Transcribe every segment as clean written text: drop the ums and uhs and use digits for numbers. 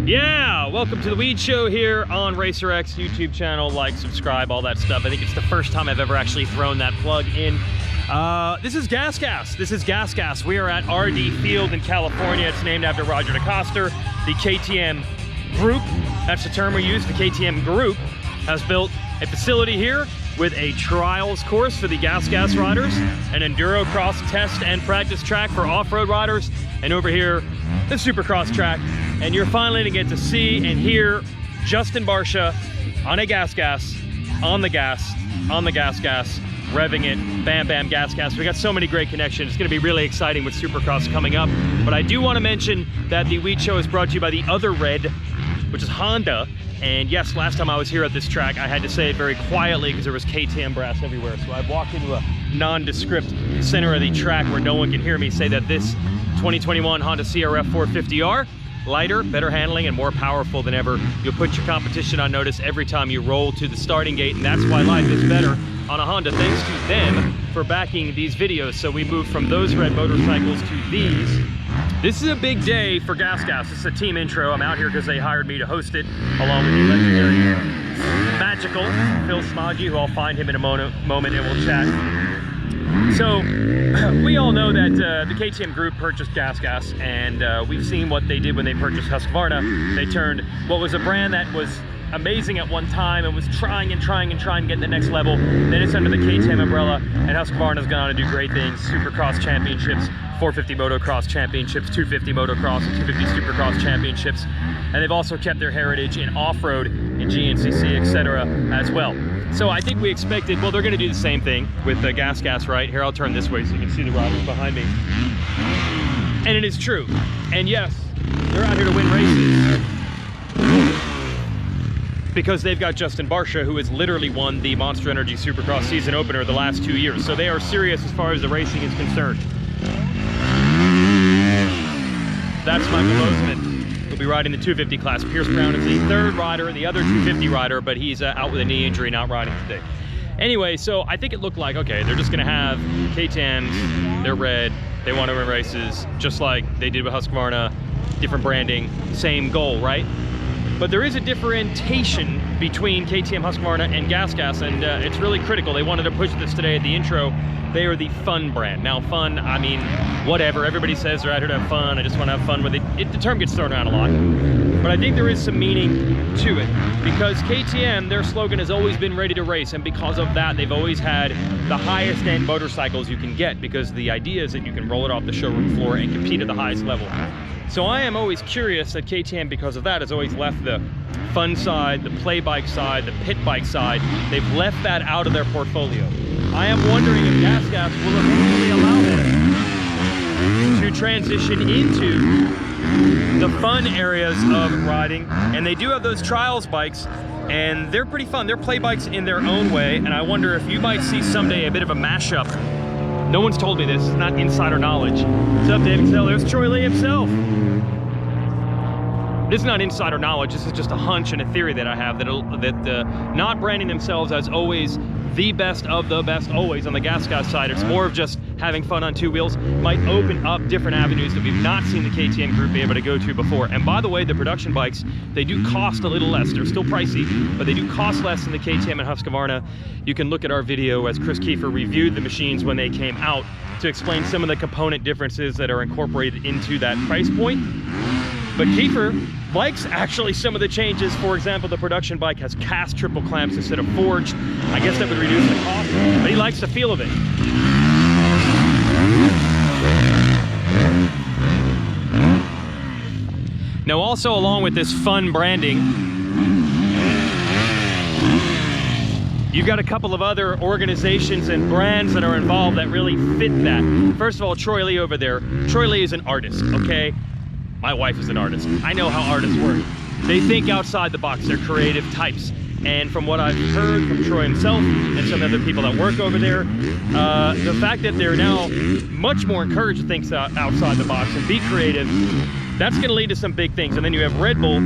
Yeah, welcome to the Weege Show here on RacerX YouTube channel. Like, subscribe, all that stuff. I think it's the first time I've ever actually thrown that plug in. This is GasGas. This is GasGas. We are at RD Field in California. It's named after Roger DeCoster. The KTM Group, that's the term we use. The KTM Group has built a facility here with a trials course for the GasGas riders, an enduro cross test and practice track for off-road riders, and over here, the Supercross track. And you're finally gonna get to see and hear Justin Barcia on a GasGas, on the GasGas, revving it, bam, bam, GasGas. We got so many great connections. It's gonna be really exciting with Supercross coming up. But I do wanna mention that the Weege Show is brought to you by the other red, which is Honda. And yes, last time I was here at this track, I had to say it very quietly because there was KTM brass everywhere. So I walked into a nondescript center of the track where no one can hear me say that this 2021 Honda CRF 450R, lighter, better handling, and more powerful than ever. You'll put your competition on notice every time you roll to the starting gate, and that's why life is better on a Honda, thanks to them for backing these videos. So we moved from those red motorcycles to these. This is a big day for GasGas. This is a team intro. I'm out here because they hired me to host it, along with the legendary magical Phil Smoggy, who I'll find him in a moment and we'll chat. So we all know that the KTM Group purchased GasGas, and we've seen what they did when they purchased Husqvarna. They turned what was a brand that was amazing at one time and was trying to get to the next level. Then it's under the KTM umbrella, and Husqvarna's gone on to do great things. Supercross championships, 450 motocross championships, 250 motocross, and 250 supercross championships. And they've also kept their heritage in off-road, in GNCC, etc. as well. So I think we expected, well, they're gonna do the same thing with the GasGas, right? Here, I'll turn this way so you can see the riders behind me. And it is true. And yes, they're out here to win races because they've got Justin Barcia, who has literally won the Monster Energy Supercross season opener the last 2 years. So they are serious as far as the racing is concerned. That's Michael Bozeman. He'll be riding the 250 class. Pierce Brown is the third rider, the other 250 rider, but he's out with a knee injury, not riding today. Anyway, so I think it looked like, okay, they're just gonna have KTMs, they're red, they want to win races, just like they did with Husqvarna, different branding, same goal, right? But there is a differentiation between KTM, Husqvarna, and GasGas, and it's really critical. They wanted to push this today at the intro. They are the fun brand. Now, fun, I mean, whatever. Everybody says they're out here to have fun. I just want to have fun with it. The term gets thrown around a lot. But I think there is some meaning to it, because KTM, their slogan has always been ready to race, and because of that, they've always had the highest end motorcycles you can get, because the idea is that you can roll it off the showroom floor and compete at the highest level. So I am always curious that KTM, because of that, has always left the fun side, the play bike side, the pit bike side. They've left that out of their portfolio. I am wondering if GasGas will eventually allow them to transition into the fun areas of riding. And they do have those trials bikes, and they're pretty fun. They're play bikes in their own way, and I wonder if you might see someday a bit of a mashup. No one's told me this, it's not insider knowledge. What's up, David Sell? There's Troy Lee himself. This is not insider knowledge, this is just a hunch and a theory that I have, that not branding themselves as always the best of the best always on the GasGas side, it's more of just having fun on two wheels, might open up different avenues that we've not seen the KTM Group be able to go to before. And by the way, the production bikes, they do cost a little less. They're still pricey, but they do cost less than the KTM and Husqvarna. You can look at our video as Chris Kiefer reviewed the machines when they came out to explain some of the component differences that are incorporated into that price point. But Kiefer likes actually some of the changes. For example, the production bike has cast triple clamps instead of forged. I guess that would reduce the cost, but he likes the feel of it. Now, also along with this fun branding, you've got a couple of other organizations and brands that are involved that really fit that. First of all, Troy Lee over there. Troy Lee is an artist, okay? My wife is an artist. I know how artists work. They think outside the box. They're creative types. And from what I've heard from Troy himself and some other people that work over there, the fact that they're now much more encouraged to think outside the box and be creative, that's going to lead to some big things. And then you have Red Bull,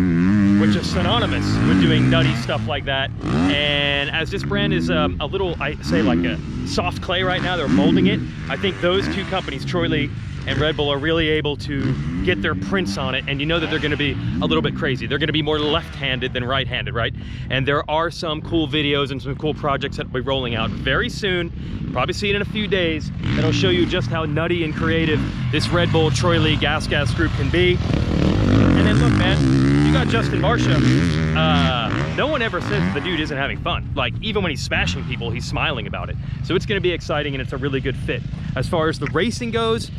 which is synonymous with doing nutty stuff like that. And as this brand is a little, I say like a soft clay right now, they're molding it. I think those two companies, Troy Lee and Red Bull, are really able to get their prints on it, and you know that they're going to be a little bit crazy. They're going to be more left-handed than right-handed, right? And there are some cool videos and some cool projects that will be rolling out very soon. You'll probably see it in a few days. That'll show you just how nutty and creative this Red Bull Troy Lee GasGas group can be. And then look, man, you got Justin Barsha. No one ever says the dude isn't having fun. Like, even when he's smashing people, he's smiling about it. So it's going to be exciting, and it's a really good fit. As far as the racing goes,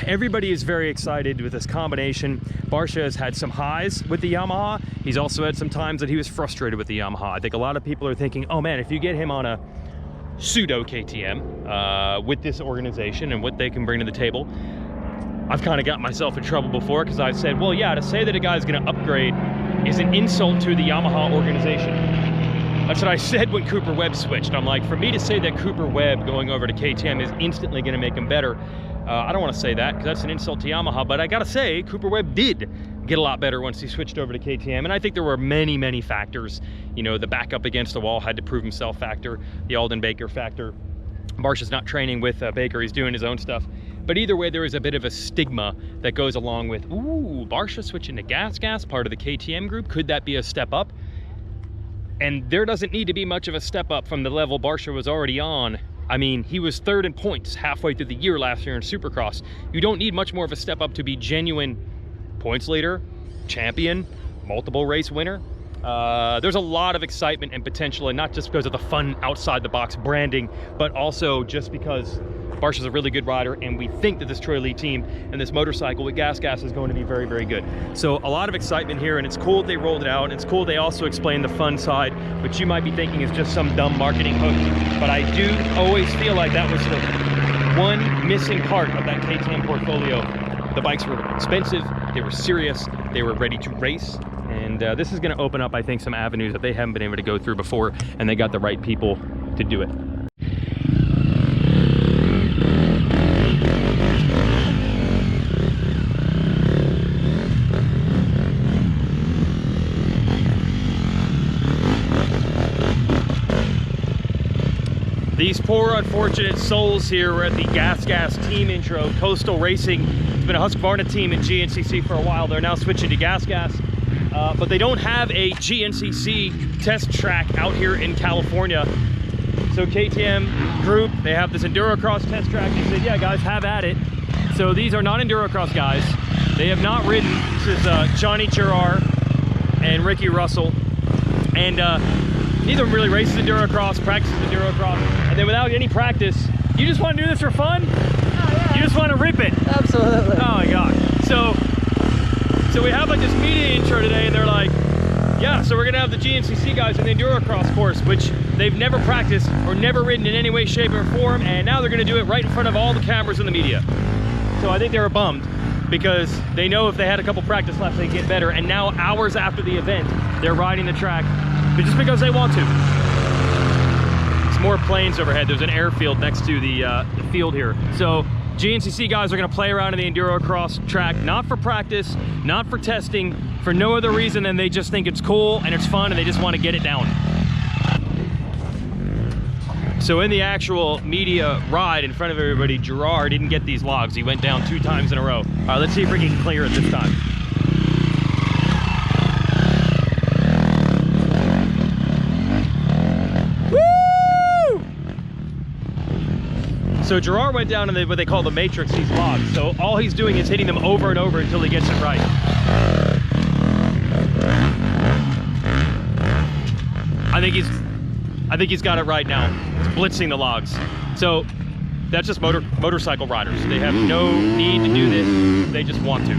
everybody is very excited with this combination. Barsha has had some highs with the Yamaha. He's also had some times that he was frustrated with the Yamaha. I think a lot of people are thinking, oh man, if you get him on a pseudo KTM with this organization and what they can bring to the table. I've kind of got myself in trouble before because I said, well, yeah, to say that a guy's going to upgrade is an insult to the Yamaha organization. That's what I said when Cooper Webb switched. I'm like, for me to say that Cooper Webb going over to KTM is instantly going to make him better, I don't want to say that because that's an insult to Yamaha, but I got to say, Cooper Webb did get a lot better once he switched over to KTM, and I think there were many, many factors. You know, the back up against the wall had to prove himself factor, the Alden Baker factor. Barsha's not training with Baker, he's doing his own stuff. But either way, there is a bit of a stigma that goes along with, ooh, Barsha switching to GasGas, part of the KTM group. Could that be a step up? And there doesn't need to be much of a step up from the level Barsha was already on. I mean, he was third in points halfway through the year last year in Supercross. You don't need much more of a step up to be genuine points leader, champion, multiple race winner. There's a lot of excitement and potential, and not just because of the fun outside the box branding, but also just because Barsha's a really good rider, and we think that this Troy Lee team and this motorcycle with GasGas is going to be very, very good. So a lot of excitement here, and it's cool they rolled it out, and it's cool they also explained the fun side, which you might be thinking is just some dumb marketing hook. But I do always feel like that was the one missing part of that KTM portfolio. The bikes were expensive, they were serious, they were ready to race, and this is going to open up, I think, some avenues that they haven't been able to go through before, and they got the right people to do it. These poor unfortunate souls here were at the GasGas team intro. Coastal Racing has been a Husqvarna team in GNCC for a while. They're now switching to GasGas, but they don't have a GNCC test track out here in California. So KTM Group, they have this endurocross test track. They said, yeah, guys, have at it. So these are not endurocross guys. They have not ridden. This is Johnny Gerard and Ricky Russell. And neither of them really races endurocross, practices endurocross, and then without any practice, you just want to do this for fun? Oh, yeah. You just want to rip it? Absolutely. Oh my God. So we have like this media intro today, and they're like, yeah, so we're gonna have the GNCC guys in the endurocross course, which they've never practiced or never ridden in any way, shape, or form, and now they're gonna do it right in front of all the cameras and the media. So I think they were bummed because they know if they had a couple practice laps, they'd get better, and now hours after the event, they're riding the track just because they want to. It's more planes overhead. There's an airfield next to the field here. So GNCC guys are gonna play around in the endurocross track, not for practice, not for testing, for no other reason than they just think it's cool and it's fun and they just want to get it down. So in the actual media ride in front of everybody, Gerard didn't get these logs. He went down 2 times in a row. All right, let's see if we can clear it this time. So Gerard went down in what they call the matrix, these logs. So all he's doing is hitting them over and over until he gets it right. I think he's got it right now. It's blitzing the logs. So that's just motorcycle riders. They have no need to do this. They just want to.